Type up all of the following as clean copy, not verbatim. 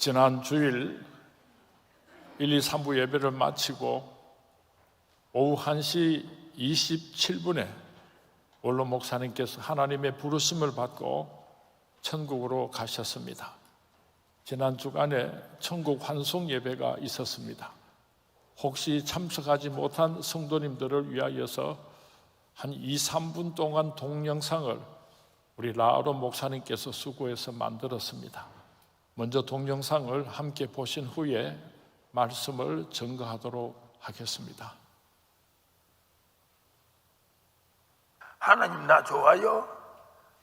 지난 주일 1, 2, 3부 예배를 마치고 오후 1시 27분에 원로 목사님께서 하나님의 부르심을 받고 천국으로 가셨습니다. 지난 주간에 천국 환송 예배가 있었습니다. 혹시 참석하지 못한 성도님들을 위하여서 한 2, 3분 동안 동영상을 우리 라아론 목사님께서 수고해서 만들었습니다. 먼저 동영상을 함께 보신 후에 말씀을 증거하도록 하겠습니다. 하나님 나 좋아요?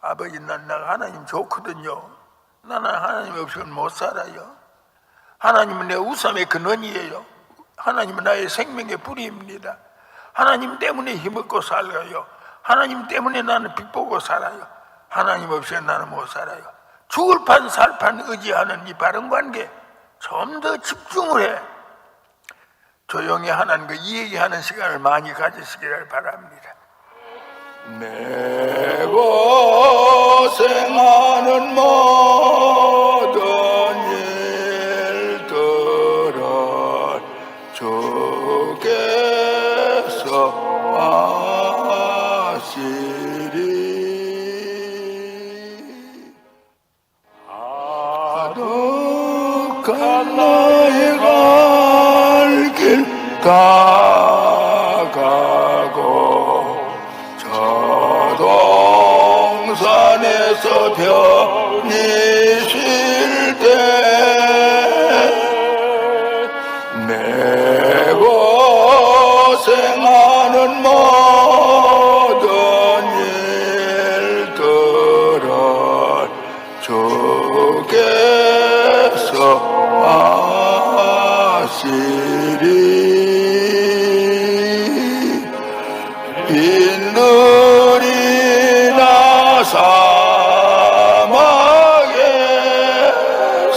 아버지 나 하나님 좋거든요. 나는 하나님 없이는 못 살아요. 하나님은 내 웃음의 근원이에요. 하나님은 나의 생명의 뿌리입니다. 하나님 때문에 힘없고 살아요. 하나님 때문에 나는 빛보고 살아요. 하나님 없이는 나는 못 살아요. 죽을 판 살 판 의지하는 이 바른 관계 좀 더 집중을 해 조용히 하나님과 이 얘기하는 시간을 많이 가지시기를 바랍니다. 내 고생하는 모든 일들을 주께서 아시리. 아득한 나의 갈 길 다가고 동산에서 편히 쉴 때 내 고생하는 모든 일들을 주께서 아시리. 빈들이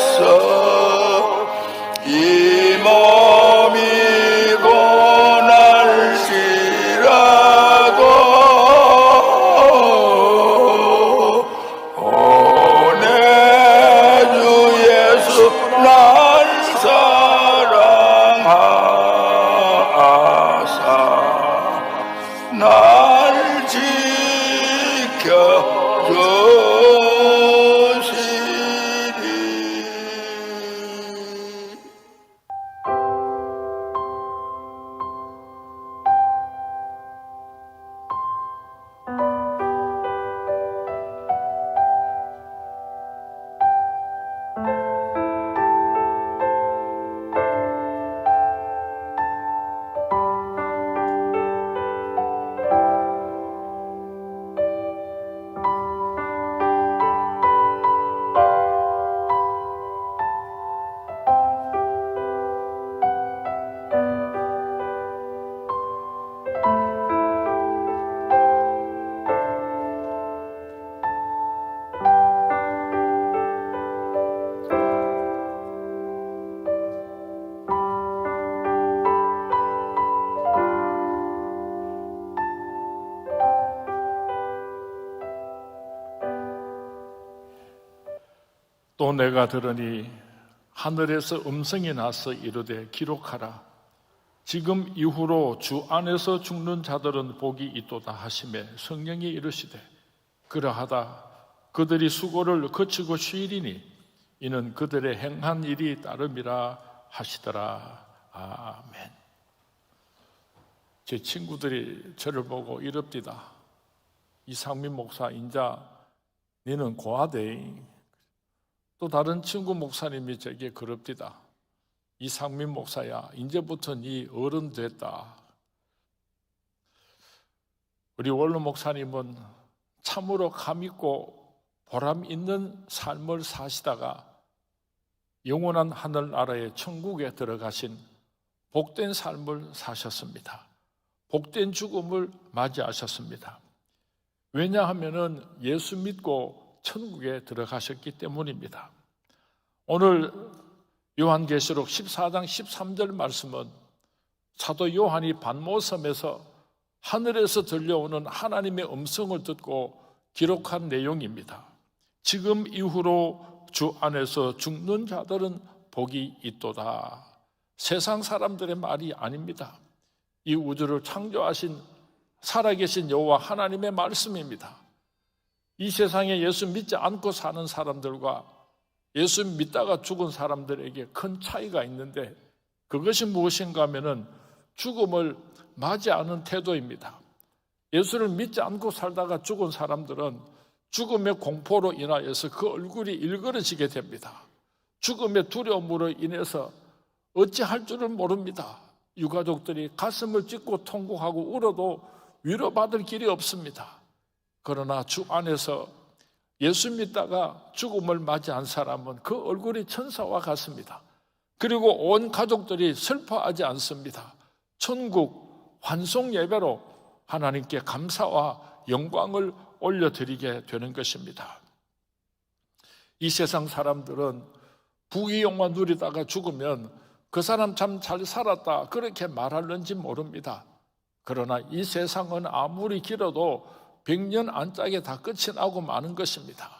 사막에서 이 몸이 고날지라도 오 내 주 예수 날 사랑하사 날 지켜주시리. 또 내가 들으니 하늘에서 음성이 나서 이르되 기록하라. 지금 이후로 주 안에서 죽는 자들은 복이 있도다 하시매 성령이 이르시되 그러하다 그들이 수고를 거치고 쉬리니 이는 그들의 행한 일이 따름이라 하시더라. 아멘. 제 친구들이 저를 보고 이럽디다. 이상민 목사 인자 너는 고하대. 또 다른 친구 목사님이 제게 그럽디다. 이상민 목사야 이제부터 네 어른 됐다. 우리 원로 목사님은 참으로 감있고 보람 있는 삶을 사시다가 영원한 하늘나라의 천국에 들어가신 복된 삶을 사셨습니다. 복된 죽음을 맞이하셨습니다. 왜냐하면 예수 믿고 천국에 들어가셨기 때문입니다. 오늘 요한계시록 14장 13절 말씀은 사도 요한이 반모섬에서 하늘에서 들려오는 하나님의 음성을 듣고 기록한 내용입니다. 지금 이후로 주 안에서 죽는 자들은 복이 있도다. 세상 사람들의 말이 아닙니다. 이 우주를 창조하신 살아계신 여호와 하나님의 말씀입니다. 이 세상에 예수 믿지 않고 사는 사람들과 예수 믿다가 죽은 사람들에게 큰 차이가 있는데, 그것이 무엇인가 하면은 죽음을 맞이하는 태도입니다. 예수를 믿지 않고 살다가 죽은 사람들은 죽음의 공포로 인하여서 그 얼굴이 일그러지게 됩니다. 죽음의 두려움으로 인해서 어찌할 줄을 모릅니다. 유가족들이 가슴을 찢고 통곡하고 울어도 위로받을 길이 없습니다. 그러나 주 안에서 예수 믿다가 죽음을 맞이한 사람은 그 얼굴이 천사와 같습니다. 그리고 온 가족들이 슬퍼하지 않습니다. 천국 환송 예배로 하나님께 감사와 영광을 올려드리게 되는 것입니다. 이 세상 사람들은 부귀영화 누리다가 죽으면 그 사람 참 잘 살았다 그렇게 말하는지 모릅니다. 그러나 이 세상은 아무리 길어도 100년 안짝에 다 끝이 나고 마는 것입니다.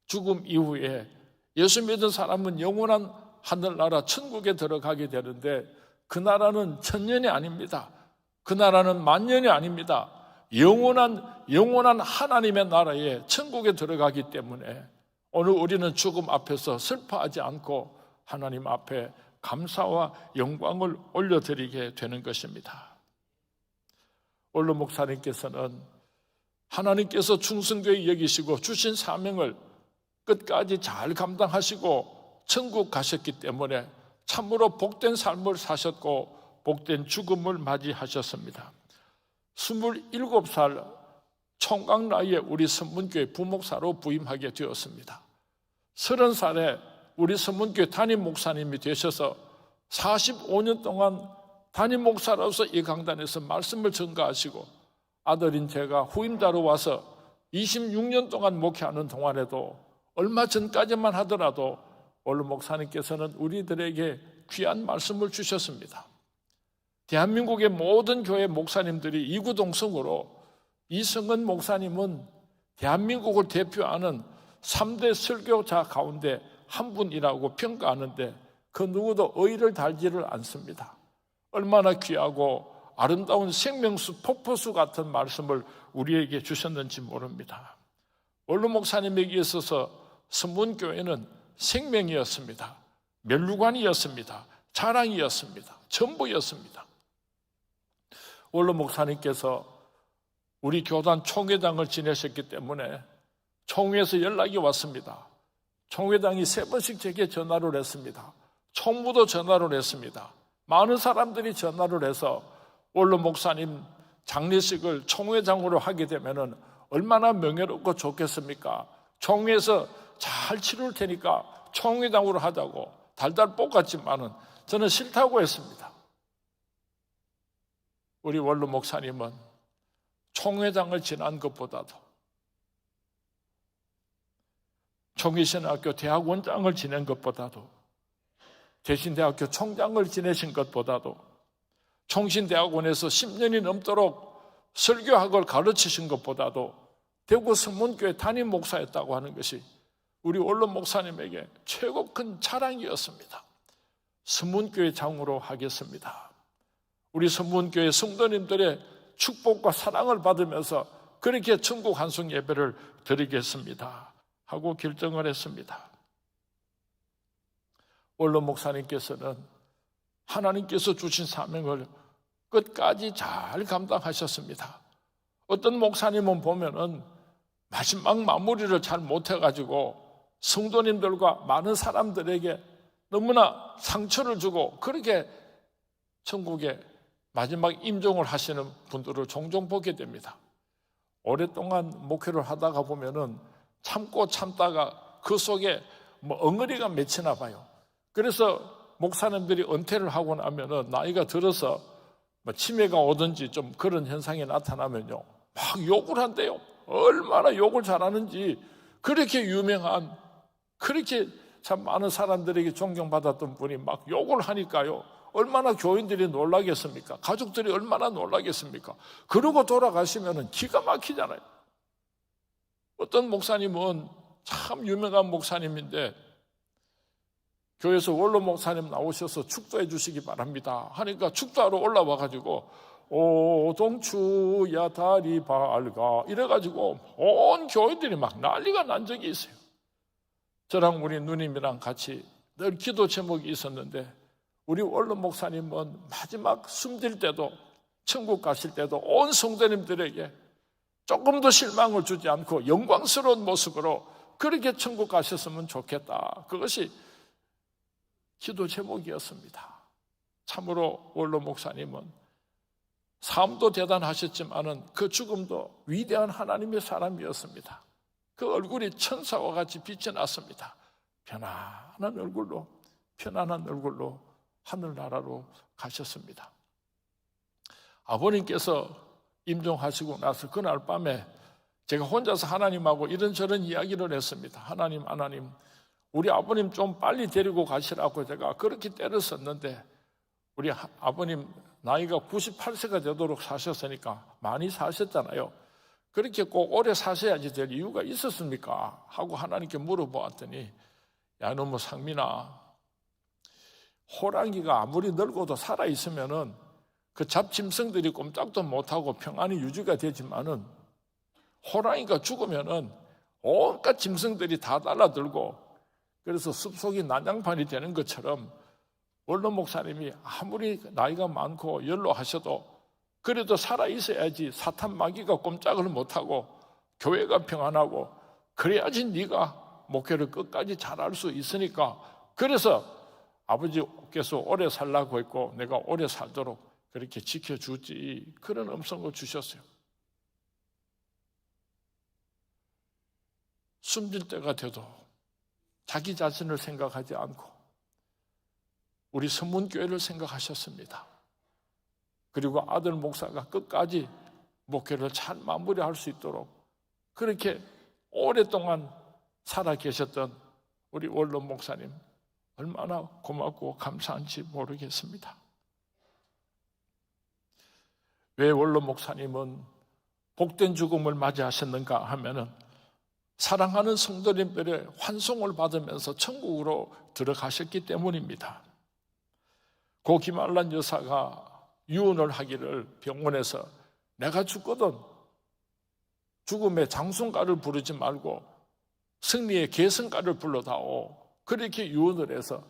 죽음 이후에 예수 믿은 사람은 영원한 하늘나라 천국에 들어가게 되는데, 그 나라는 천년이 아닙니다. 그 나라는 만년이 아닙니다. 영원한 하나님의 나라에 천국에 들어가기 때문에 오늘 우리는 죽음 앞에서 슬퍼하지 않고 하나님 앞에 감사와 영광을 올려드리게 되는 것입니다. 원로 목사님께서는 하나님께서 충성되게 여기시고 주신 사명을 끝까지 잘 감당하시고 천국 가셨기 때문에 참으로 복된 삶을 사셨고 복된 죽음을 맞이하셨습니다. 27살 총각 나이에 우리 선문교회 부목사로 부임하게 되었습니다. 30살에 우리 선문교회 담임 목사님이 되셔서 45년 동안 담임 목사로서 이 강단에서 말씀을 전가하시고, 아들인 제가 후임자로 와서 26년 동안 목회하는 동안에도 얼마 전까지만 하더라도 원로 목사님께서는 우리들에게 귀한 말씀을 주셨습니다. 대한민국의 모든 교회 목사님들이 이구동성으로 이성은 목사님은 대한민국을 대표하는 3대 설교자 가운데 한 분이라고 평가하는데 그 누구도 의의를 달지를 않습니다. 얼마나 귀하고 아름다운 생명수, 폭포수 같은 말씀을 우리에게 주셨는지 모릅니다. 원로 목사님에게 있어서 선문교회는 생명이었습니다. 면류관이었습니다. 자랑이었습니다. 전부였습니다. 원로 목사님께서 우리 교단 총회장을 지내셨기 때문에 총회에서 연락이 왔습니다. 총회장이 3번씩 제게 전화를 했습니다. 총무도 전화를 했습니다. 많은 사람들이 전화를 해서 원로 목사님 장례식을 총회장으로 하게 되면 얼마나 명예롭고 좋겠습니까? 총회에서 잘 치를 테니까 총회장으로 하자고 달달 볶았지만은 저는 싫다고 했습니다. 우리 원로 목사님은 총회장을 지난 것보다도, 총회신학교 대학원장을 지낸 것보다도, 대신대학교 총장을 지내신 것보다도, 총신대학원에서 10년이 넘도록 설교학을 가르치신 것보다도 대구 성문교회 담임 목사였다고 하는 것이 우리 원로 목사님에게 최고 큰 자랑이었습니다. 성문교회 장으로 하겠습니다. 우리 성문교회 성도님들의 축복과 사랑을 받으면서 그렇게 천국 환송 예배를 드리겠습니다 하고 결정을 했습니다. 원로 목사님께서는 하나님께서 주신 사명을 끝까지 잘 감당하셨습니다. 어떤 목사님은 보면은 마지막 마무리를 잘 못해가지고 성도님들과 많은 사람들에게 너무나 상처를 주고 그렇게 천국에 마지막 임종을 하시는 분들을 종종 보게 됩니다. 오랫동안 목회를 하다가 보면은 참고 참다가 그 속에 엉어리가 맺히나 봐요. 그래서 목사님들이 은퇴를 하고 나면은 나이가 들어서 치매가 오든지 좀 그런 현상이 나타나면요, 막 욕을 한대요. 얼마나 욕을 잘하는지. 그렇게 유명한, 그렇게 참 많은 사람들에게 존경받았던 분이 막 욕을 하니까요, 얼마나 교인들이 놀라겠습니까? 가족들이 얼마나 놀라겠습니까? 그러고 돌아가시면 기가 막히잖아요. 어떤 목사님은 참 유명한 목사님인데 교회에서 원로 목사님 나오셔서 축도해 주시기 바랍니다 하니까 축도하러 올라와 가지고 오동추야 다리 밝아 이래가지고 온 교회들이 막 난리가 난 적이 있어요. 저랑 우리 누님이랑 같이 늘 기도 제목이 있었는데, 우리 원로 목사님은 마지막 숨질 때도, 천국 가실 때도 온 성도님들에게 조금 더 실망을 주지 않고 영광스러운 모습으로 그렇게 천국 가셨으면 좋겠다, 그것이 기도 제목이었습니다. 참으로 원로 목사님은 삶도 대단하셨지만은 그 죽음도 위대한 하나님의 사람이었습니다. 그 얼굴이 천사와 같이 빛이 났습니다. 편안한 얼굴로 하늘나라로 가셨습니다. 아버님께서 임종하시고 나서 그날 밤에 제가 혼자서 하나님하고 이런저런 이야기를 했습니다. 하나님, 우리 아버님 좀 빨리 데리고 가시라고 제가 그렇게 때렸었는데, 우리 아버님 나이가 98세가 되도록 사셨으니까 많이 사셨잖아요. 그렇게 꼭 오래 사셔야지 될 이유가 있었습니까? 하고 하나님께 물어보았더니, 야, 너 상민아, 호랑이가 아무리 늙어도 살아있으면은 그 잡짐승들이 꼼짝도 못하고 평안이 유지가 되지만은, 호랑이가 죽으면은 온갖 짐승들이 다 달라들고 그래서 숲속이 난장판이 되는 것처럼, 원로 목사님이 아무리 나이가 많고 연로하셔도 그래도 살아있어야지 사탄 마귀가 꼼짝을 못하고 교회가 평안하고, 그래야지 네가 목회를 끝까지 잘할 수 있으니까, 그래서 아버지께서 오래 살라고 했고 내가 오래 살도록 그렇게 지켜주지, 그런 음성을 주셨어요. 숨질 때가 돼도 자기 자신을 생각하지 않고 우리 선문교회를 생각하셨습니다. 그리고 아들 목사가 끝까지 목회를 잘 마무리할 수 있도록 그렇게 오랫동안 살아 계셨던 우리 원로 목사님, 얼마나 고맙고 감사한지 모르겠습니다. 왜 원로 목사님은 복된 죽음을 맞이하셨는가 하면은, 사랑하는 성도님들의 환송을 받으면서 천국으로 들어가셨기 때문입니다. 고 김알란 여사가 유언을 하기를 병원에서, 내가 죽거든 죽음의 장순가를 부르지 말고 승리의 계승가를 불러다오, 그렇게 유언을 해서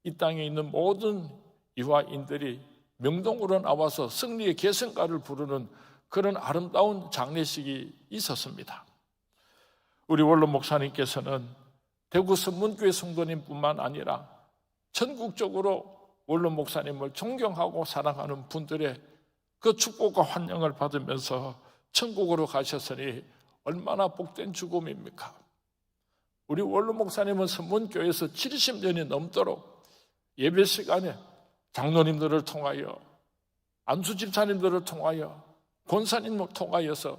이 땅에 있는 모든 이화인들이 명동으로 나와서 승리의 계승가를 부르는 그런 아름다운 장례식이 있었습니다. 우리 원로 목사님께서는 대구 선문교회 성도님뿐만 아니라 전국적으로 원로 목사님을 존경하고 사랑하는 분들의 그 축복과 환영을 받으면서 천국으로 가셨으니 얼마나 복된 죽음입니까? 우리 원로 목사님은 선문교회에서 70년이 넘도록 예배 시간에 장로님들을 통하여, 안수 집사님들을 통하여, 권사님을 통하여서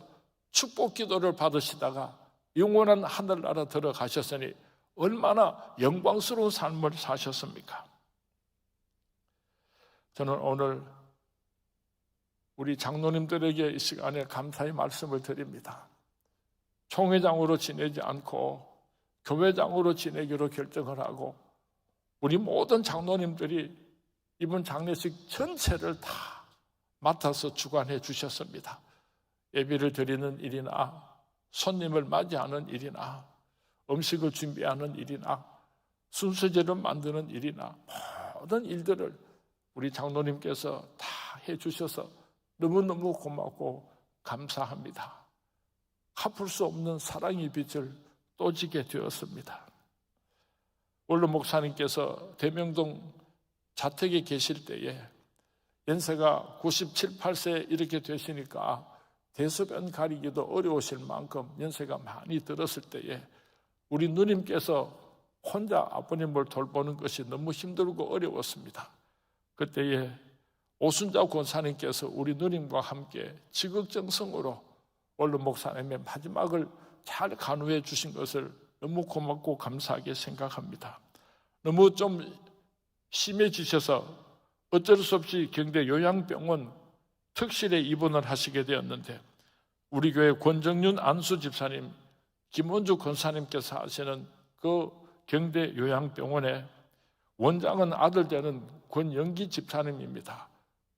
축복 기도를 받으시다가 영원한 하늘나라 들어가셨으니 얼마나 영광스러운 삶을 사셨습니까? 저는 오늘 우리 장로님들에게 이 시간에 감사의 말씀을 드립니다. 총회장으로 지내지 않고 교회장으로 지내기로 결정을 하고, 우리 모든 장로님들이 이번 장례식 전체를 다 맡아서 주관해 주셨습니다. 예배를 드리는 일이나 손님을 맞이하는 일이나 음식을 준비하는 일이나 순서제를 만드는 일이나 모든 일들을 우리 장로님께서 다 해주셔서 너무너무 고맙고 감사합니다. 갚을 수 없는 사랑의 빛을 또 지게 되었습니다. 원로 목사님께서 대명동 자택에 계실 때에 연세가 97, 8세 이렇게 되시니까 대소변 가리기도 어려우실 만큼 연세가 많이 들었을 때에 우리 누님께서 혼자 아버님을 돌보는 것이 너무 힘들고 어려웠습니다. 그때에 오순자 권사님께서 우리 누님과 함께 지극정성으로 원로 목사님의 마지막을 잘 간호해 주신 것을 너무 고맙고 감사하게 생각합니다. 너무 좀 심해지셔서 어쩔 수 없이 경대 요양병원 특실에 입원을 하시게 되었는데, 우리 교회 권정윤 안수 집사님, 김원주 권사님께서 하시는 그 경대 요양병원에 원장은 아들 되는 권영기 집사님입니다.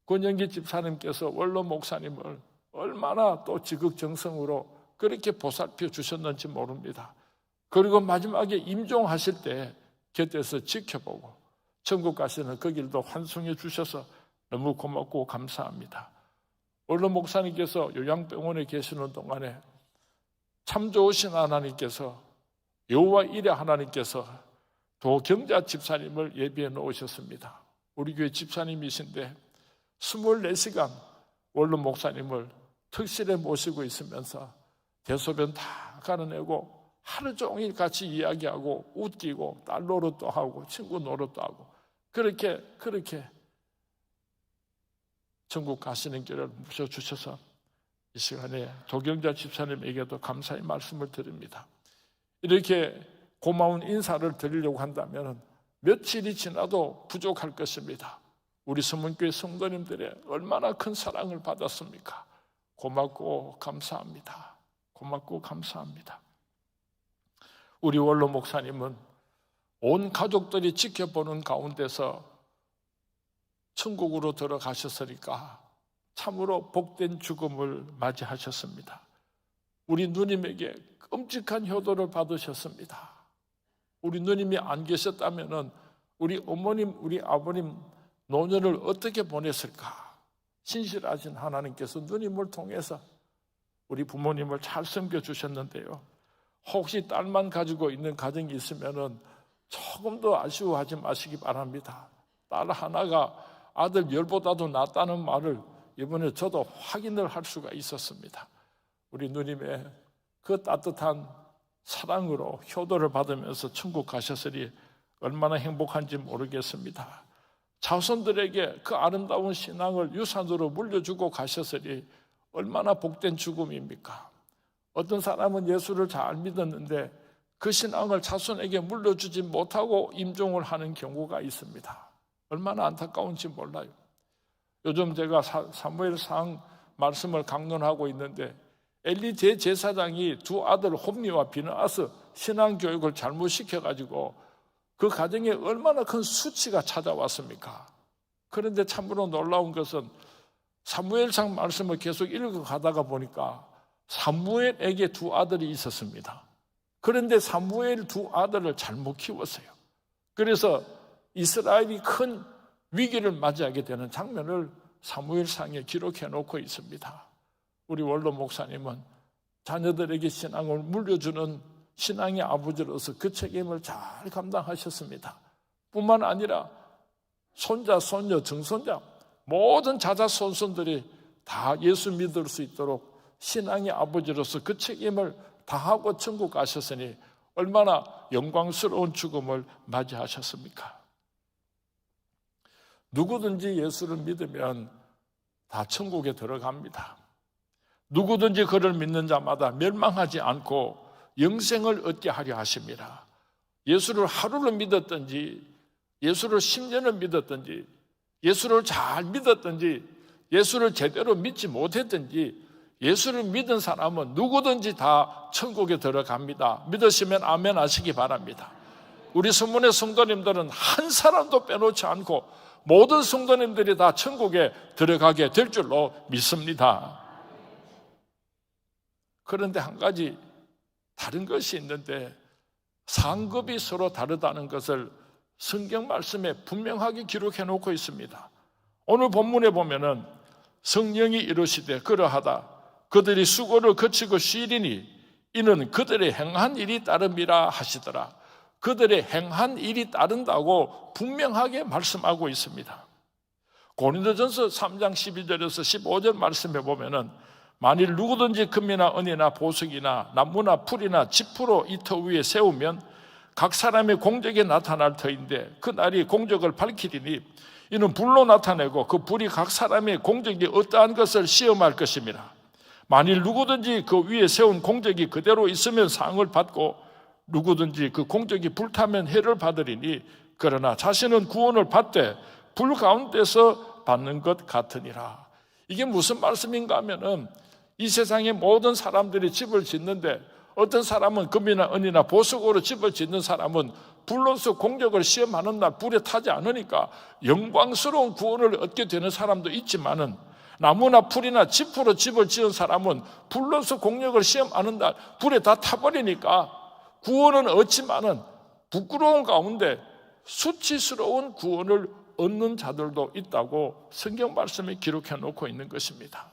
권영기 집사님께서 원로 목사님을 얼마나 또 지극정성으로 그렇게 보살펴 주셨는지 모릅니다. 그리고 마지막에 임종하실 때 곁에서 지켜보고 천국 가시는 그 길도 환송해 주셔서 너무 고맙고 감사합니다. 원로 목사님께서 요양병원에 계시는 동안에 참 좋으신 하나님께서, 여호와 일의 하나님께서 도경자 집사님을 예비해 놓으셨습니다. 우리 교회 집사님이신데 24시간 원로 목사님을 특실에 모시고 있으면서 대소변 다 갈아내고 하루 종일 같이 이야기하고 웃기고 딸 노릇도 하고 친구 노릇도 하고 그렇게 천국 가시는 길을 모셔주셔서 이 시간에 도경자 집사님에게도 감사의 말씀을 드립니다. 이렇게 고마운 인사를 드리려고 한다면 며칠이 지나도 부족할 것입니다. 우리 서문교회 성도님들의 얼마나 큰 사랑을 받았습니까? 고맙고 감사합니다. 고맙고 감사합니다. 우리 원로 목사님은 온 가족들이 지켜보는 가운데서 천국으로 들어가셨으니까 참으로 복된 죽음을 맞이하셨습니다. 우리 누님에게 끔찍한 효도를 받으셨습니다. 우리 누님이 안 계셨다면 우리 어머님, 우리 아버님 노년을 어떻게 보냈을까? 신실하신 하나님께서 누님을 통해서 우리 부모님을 잘 섬겨주셨는데요. 혹시 딸만 가지고 있는 가정이 있으면 조금 더 아쉬워하지 마시기 바랍니다. 딸 하나가 아들 10보다도 낫다는 말을 이번에 저도 확인을 할 수가 있었습니다. 우리 누님의 그 따뜻한 사랑으로 효도를 받으면서 천국 가셨으니 얼마나 행복한지 모르겠습니다. 자손들에게 그 아름다운 신앙을 유산으로 물려주고 가셨으니 얼마나 복된 죽음입니까? 어떤 사람은 예수를 잘 믿었는데 그 신앙을 자손에게 물려주지 못하고 임종을 하는 경우가 있습니다. 얼마나 안타까운지 몰라요. 요즘 제가 사무엘상 말씀을 강론하고 있는데 엘리 대제사장이 두 아들 홈리와 비느하스 신앙교육을 잘못 시켜가지고 그 가정에 얼마나 큰 수치가 찾아왔습니까? 그런데 참으로 놀라운 것은 사무엘상 말씀을 계속 읽어가다가 보니까 사무엘에게 두 아들이 있었습니다. 그런데 사무엘 두 아들을 잘못 키웠어요. 그래서 이스라엘이 큰 위기를 맞이하게 되는 장면을 사무엘상에 기록해 놓고 있습니다. 우리 원로 목사님은 자녀들에게 신앙을 물려주는 신앙의 아버지로서 그 책임을 잘 감당하셨습니다. 뿐만 아니라 손자, 손녀, 증손자 모든 자자손손들이 다 예수 믿을 수 있도록 신앙의 아버지로서 그 책임을 다하고 천국 가셨으니 얼마나 영광스러운 죽음을 맞이하셨습니까? 누구든지 예수를 믿으면 다 천국에 들어갑니다. 누구든지 그를 믿는 자마다 멸망하지 않고 영생을 얻게 하려 하십니다. 예수를 하루를 믿었든지 예수를 10년을 믿었든지 예수를 잘 믿었든지 예수를 제대로 믿지 못했든지 예수를 믿은 사람은 누구든지 다 천국에 들어갑니다. 믿으시면 아멘 하시기 바랍니다. 우리 서문의 성도님들은 한 사람도 빼놓지 않고 모든 성도님들이 다 천국에 들어가게 될 줄로 믿습니다. 그런데 한 가지 다른 것이 있는데 상급이 서로 다르다는 것을 성경 말씀에 분명하게 기록해 놓고 있습니다. 오늘 본문에 보면은 성령이 이르시되 그러하다 그들이 수고를 거치고 쉬리니 이는 그들의 행한 일이 따름이라 하시더라. 그들의 행한 일이 따른다고 분명하게 말씀하고 있습니다. 고린도전서 3장 12절에서 15절 말씀에 보면은 만일 누구든지 금이나 은이나 보석이나 나무나 풀이나 지푸로 이 터 위에 세우면 각 사람의 공적이 나타날 터인데 그 날이 공적을 밝히리니 이는 불로 나타내고 그 불이 각 사람의 공적이 어떠한 것을 시험할 것입니다. 만일 누구든지 그 위에 세운 공적이 그대로 있으면 상을 받고 누구든지 그 공적이 불타면 해를 받으리니 그러나 자신은 구원을 받되 불 가운데서 받는 것 같으니라. 이게 무슨 말씀인가 하면은 이 세상의 모든 사람들이 집을 짓는데 어떤 사람은 금이나 은이나 보석으로 집을 짓는 사람은 불로서 공적을 시험하는 날 불에 타지 않으니까 영광스러운 구원을 얻게 되는 사람도 있지만은, 나무나 풀이나 짚으로 집을 지은 사람은 불로서 공력을 시험하는 날 불에 다 타버리니까 구원은 얻지만은 부끄러운 가운데 수치스러운 구원을 얻는 자들도 있다고 성경 말씀에 기록해 놓고 있는 것입니다.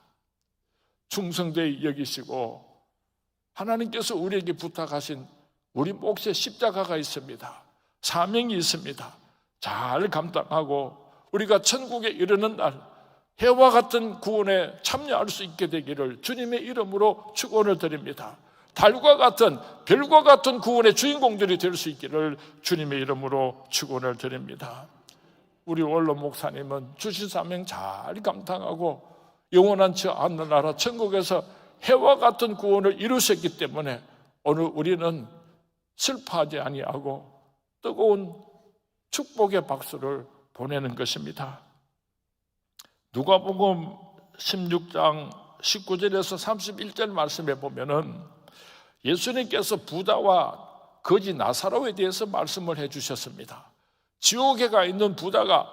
충성되이 여기시고 하나님께서 우리에게 부탁하신 우리 몫에 십자가가 있습니다. 사명이 있습니다. 잘 감당하고 우리가 천국에 이르는 날 해와 같은 구원에 참여할 수 있게 되기를 주님의 이름으로 축원을 드립니다. 달과 같은 별과 같은 구원의 주인공들이 될 수 있기를 주님의 이름으로 축원을 드립니다. 우리 원로 목사님은 주신 사명 잘 감당하고 영원한 저 하늘나라 천국에서 해와 같은 구원을 이루셨기 때문에 오늘 우리는 슬퍼하지 아니하고 뜨거운 축복의 박수를 보내는 것입니다. 누가복음 16장 19절에서 31절 말씀에 보면은 예수님께서 부자와 거지 나사로에 대해서 말씀을 해주셨습니다. 지옥에 가 있는 부자가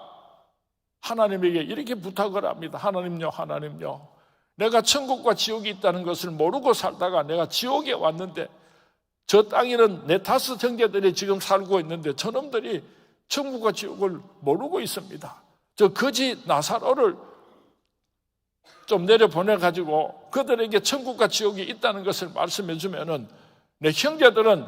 하나님에게 이렇게 부탁을 합니다. 하나님요, 내가 천국과 지옥이 있다는 것을 모르고 살다가 내가 지옥에 왔는데 저 땅에는 내 5 형제들이 지금 살고 있는데 저놈들이 천국과 지옥을 모르고 있습니다. 저 거지 나사로를 좀 내려보내가지고 그들에게 천국과 지옥이 있다는 것을 말씀해 주면은 내 형제들은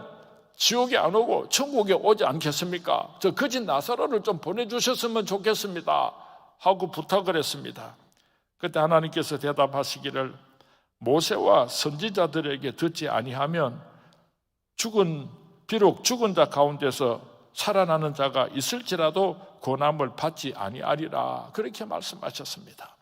지옥에 안 오고 천국에 오지 않겠습니까? 저 거지 나사로를 좀 보내주셨으면 좋겠습니다 하고 부탁을 했습니다. 그때 하나님께서 대답하시기를 모세와 선지자들에게 듣지 아니하면 비록 죽은 자 가운데서 살아나는 자가 있을지라도 고난을 받지 아니하리라, 그렇게 말씀하셨습니다.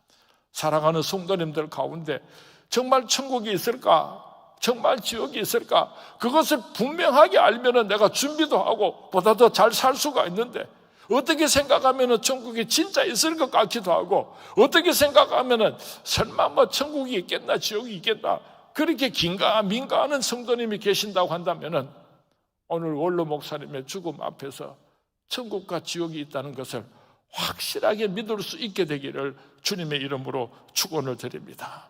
사랑하는 성도님들 가운데 정말 천국이 있을까? 정말 지옥이 있을까? 그것을 분명하게 알면 내가 준비도 하고 보다 더 잘 살 수가 있는데, 어떻게 생각하면 천국이 진짜 있을 것 같기도 하고, 어떻게 생각하면 설마 뭐 천국이 있겠나 지옥이 있겠나, 그렇게 긴가민가하는 성도님이 계신다고 한다면 오늘 원로 목사님의 죽음 앞에서 천국과 지옥이 있다는 것을 확실하게 믿을 수 있게 되기를 주님의 이름으로 축원을 드립니다.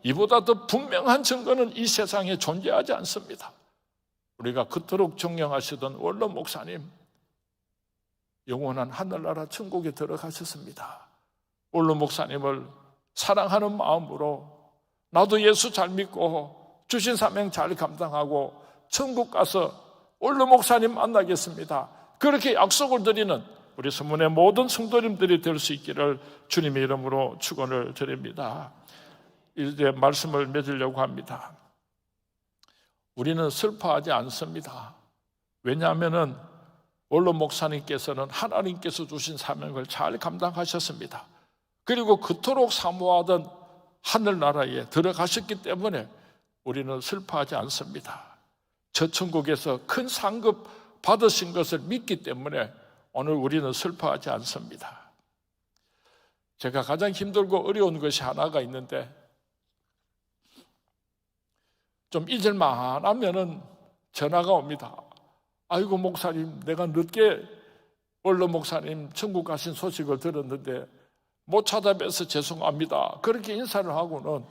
이보다 더 분명한 증거는 이 세상에 존재하지 않습니다. 우리가 그토록 존경하시던 원로 목사님, 영원한 하늘나라 천국에 들어가셨습니다. 원로 목사님을 사랑하는 마음으로 나도 예수 잘 믿고 주신 사명 잘 감당하고 천국 가서 원로 목사님 만나겠습니다, 그렇게 약속을 드리는 우리 서문의 모든 성도님들이 될 수 있기를 주님의 이름으로 축원을 드립니다. 이제 말씀을 맺으려고 합니다. 우리는 슬퍼하지 않습니다. 왜냐하면 원로 목사님께서는 하나님께서 주신 사명을 잘 감당하셨습니다. 그리고 그토록 사모하던 하늘나라에 들어가셨기 때문에 우리는 슬퍼하지 않습니다. 저 천국에서 큰 상급 받으신 것을 믿기 때문에 오늘 우리는 슬퍼하지 않습니다. 제가 가장 힘들고 어려운 것이 하나가 있는데, 좀 잊을만 하면은 전화가 옵니다. 아이고 목사님, 내가 늦게 원로 목사님 천국 가신 소식을 들었는데 못 찾아뵈서 죄송합니다, 그렇게 인사를 하고는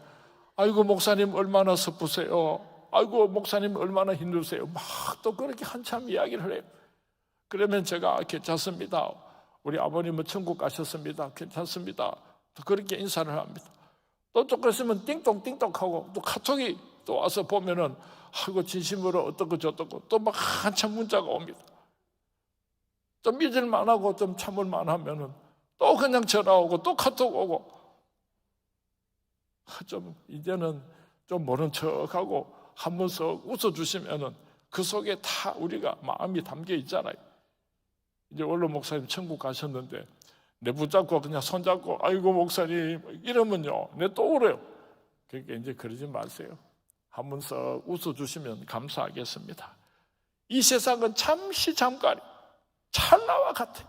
아이고 목사님 얼마나 슬프세요, 아이고 목사님 얼마나 힘드세요, 막 또 그렇게 한참 이야기를 해요. 그러면 제가 괜찮습니다, 우리 아버님은 천국 가셨습니다, 괜찮습니다, 또 그렇게 인사를 합니다. 또 조금 있으면 띵동띵동하고 또 카톡이 또 와서 보면은 아이고 진심으로 어떻고 저떻고 또 막 한참 문자가 옵니다. 좀 믿을만하고 좀 참을만하면은 또 그냥 전화 오고 또 카톡 오고, 좀 이제는 좀 모른 척하고 한 번 썩 웃어주시면은 그 속에 다 우리가 마음이 담겨 있잖아요. 이제 원로 목사님 천국 가셨는데 내 붙잡고 그냥 손잡고 아이고 목사님 이러면요, 내 또 울어요. 그러니까 이제 그러지 마세요. 한 번 썩 웃어주시면 감사하겠습니다. 이 세상은 잠시 잠깐 찰나와 같아요.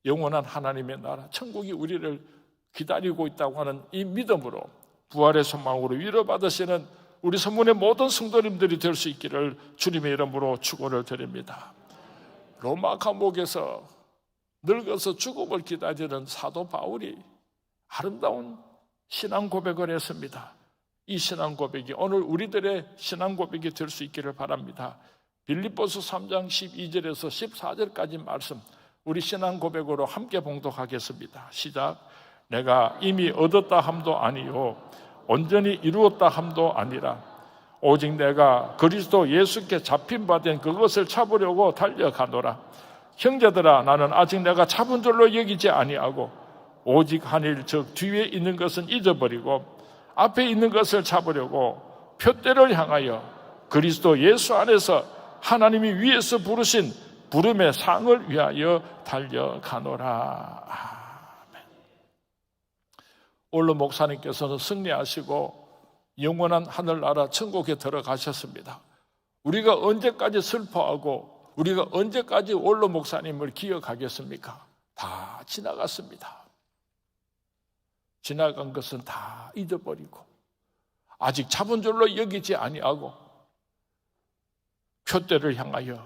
영원한 하나님의 나라 천국이 우리를 기다리고 있다고 하는 이 믿음으로 부활의 소망으로 위로받으시는 우리 성문의 모든 성도님들이 될 수 있기를 주님의 이름으로 축원을 드립니다. 로마 감옥에서 늙어서 죽음을 기다리는 사도 바울이 아름다운 신앙 고백을 했습니다. 이 신앙 고백이 오늘 우리들의 신앙 고백이 될 수 있기를 바랍니다. 빌립보서 3장 12절에서 14절까지 말씀, 우리 신앙 고백으로 함께 봉독하겠습니다. 시작. 내가 이미 얻었다 함도 아니요 온전히 이루었다 함도 아니라 오직 내가 그리스도 예수께 잡힌 바 된 그것을 잡으려고 달려가노라. 형제들아, 나는 아직 내가 잡은 줄로 여기지 아니하고 오직 한 일 즉 뒤에 있는 것은 잊어버리고 앞에 있는 것을 잡으려고 표대를 향하여 그리스도 예수 안에서 하나님이 위에서 부르신 부름의 상을 위하여 달려가노라. 아멘. 올로 목사님께서는 승리하시고 영원한 하늘나라 천국에 들어가셨습니다. 우리가 언제까지 슬퍼하고 우리가 언제까지 올로 목사님을 기억하겠습니까? 다 지나갔습니다. 지나간 것은 다 잊어버리고 아직 잡은 줄로 여기지 아니하고 표대를 향하여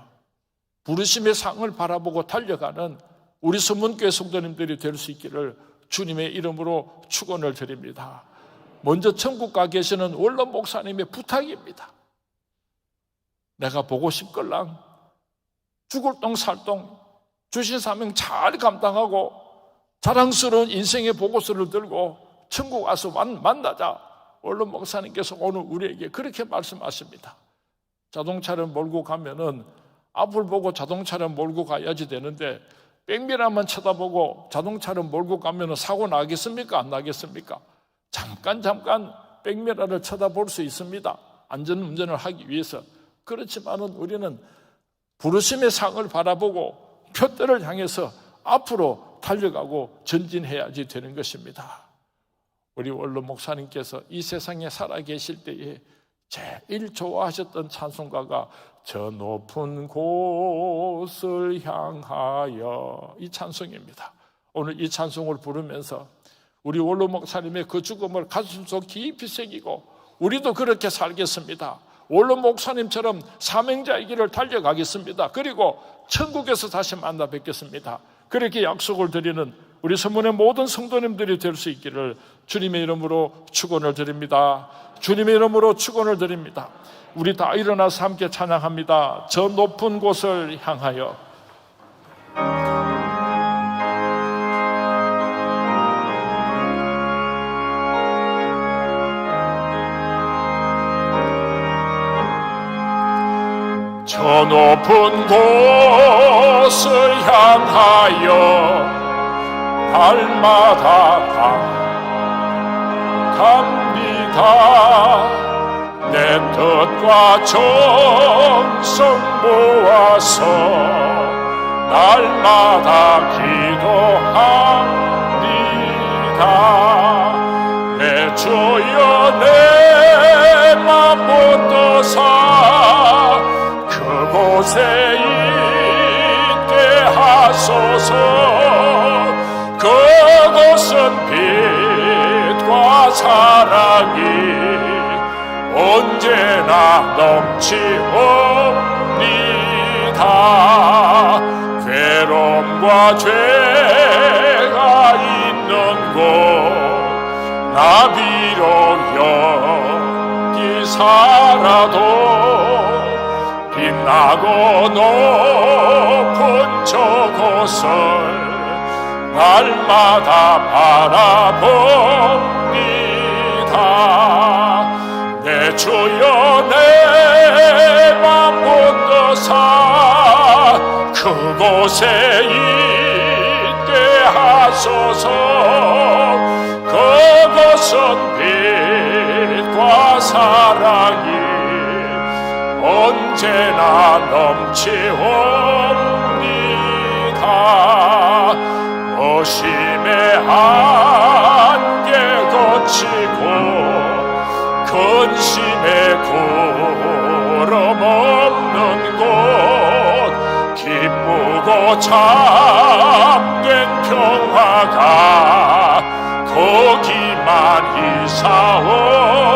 부르심의 상을 바라보고 달려가는 우리 서문교회 성도님들이 될 수 있기를 주님의 이름으로 축원을 드립니다. 먼저 천국 가 계시는 원로 목사님의 부탁입니다. 내가 보고 싶걸랑 죽을 똥 살똥 주신 사명 잘 감당하고 자랑스러운 인생의 보고서를 들고 천국 와서 만나자. 원로 목사님께서 오늘 우리에게 그렇게 말씀하십니다. 자동차를 몰고 가면은 앞을 보고 자동차를 몰고 가야지 되는데 백미러만 쳐다보고 자동차를 몰고 가면은 사고 나겠습니까? 안 나겠습니까? 잠깐 백미러를 쳐다볼 수 있습니다. 안전운전을 하기 위해서. 그렇지만은 우리는 부르심의 상을 바라보고 표대를 향해서 앞으로 달려가고 전진해야지 되는 것입니다. 우리 원로 목사님께서 이 세상에 살아계실 때에 제일 좋아하셨던 찬송가가 저 높은 곳을 향하여, 이 찬송입니다. 오늘 이 찬송을 부르면서 우리 원로 목사님의 그 죽음을 가슴속 깊이 새기고 우리도 그렇게 살겠습니다. 원로 목사님처럼 사명자의 길을 달려가겠습니다. 그리고 천국에서 다시 만나 뵙겠습니다. 그렇게 약속을 드리는 우리 서문의 모든 성도님들이 될 수 있기를 주님의 이름으로 축원을 드립니다. 주님의 이름으로 축원을 드립니다. 우리 다 일어나서 함께 찬양합니다. 저 높은 곳을 향하여. 저 높은 곳을 향하여 날마다 갑니다. 내 뜻과 정성 모아서 날마다 기도합니다. 내 주여 내 맘 붙드사 그곳에 있게 하소서. 그곳은 빛과 사랑이 언제나 넘치옵니다. 괴로움과 죄가 있는 곳 나 비록 여기 살아도 빛나고 높은 저곳을 날마다 바라봅니다. 내 주여 내 맘 붙드사 그곳에 있게 하소서. 그곳은 빛과 사랑이 언제나 넘치옵니다. 어심의 한계 거치고 근심의 구름 없는 곳 기쁘고 참된 평화가 거기만 이사옵니다.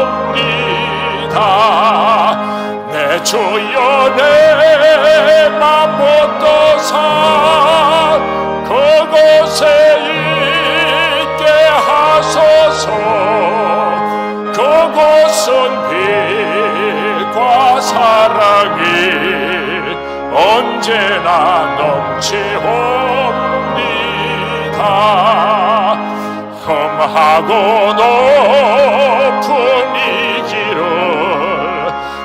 내 주여 내 맘 붙드사 산 그곳에 있게 하소서. 그곳은 빛과 사랑이 언제나 넘치옵니다. 험하고 높은 이 길을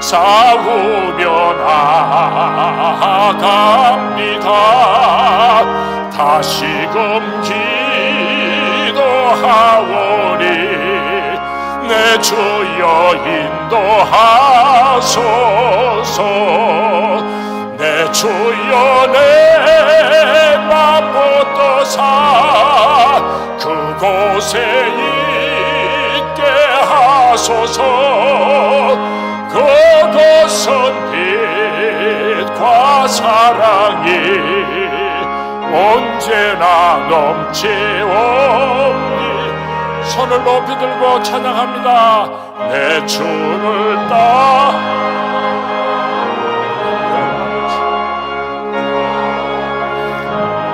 싸우며 나아갑니다. 다시금 기도하오니 내 주여 인도하소서. 내 주여 내 맘 붙드사 그곳에 있게 하소서. 그곳은 빛과 사랑이 언제나 넘치옵니. 손을 높이 들고 찬양합니다. 내 주를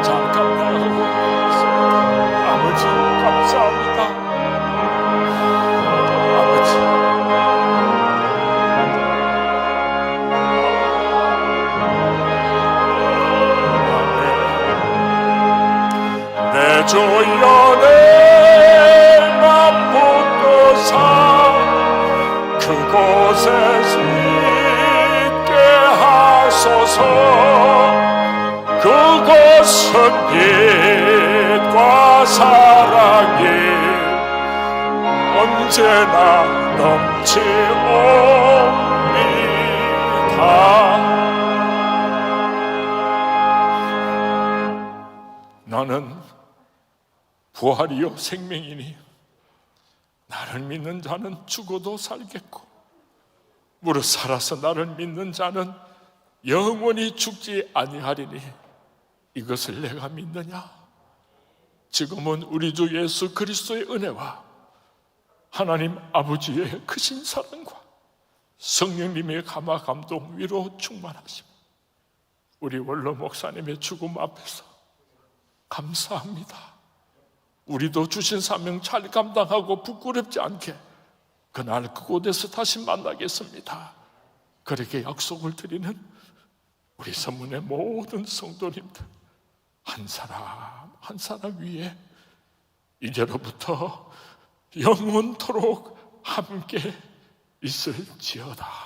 잠깐 나가고 아버지 감사합니다. 아버지 내 주여 내 맘 붙드사 그곳에 있게 하소서. 그곳은 빛과 사랑이 언제나 넘치옵니다. 나는 부활이요 생명이니 나를 믿는 자는 죽어도 살겠고 무릇 살아서 나를 믿는 자는 영원히 죽지 아니하리니 이것을 내가 믿느냐? 지금은 우리 주 예수 그리스도의 은혜와 하나님 아버지의 크신 사랑과 성령님의 감화 감동 위로 충만하심, 우리 원로 목사님의 죽음 앞에서 감사합니다. 우리도 주신 사명 잘 감당하고 부끄럽지 않게 그날 그곳에서 다시 만나겠습니다. 그렇게 약속을 드리는 우리 선문의 모든 성도님들 한 사람 한 사람 위에 이제로부터 영원토록 함께 있을지어다.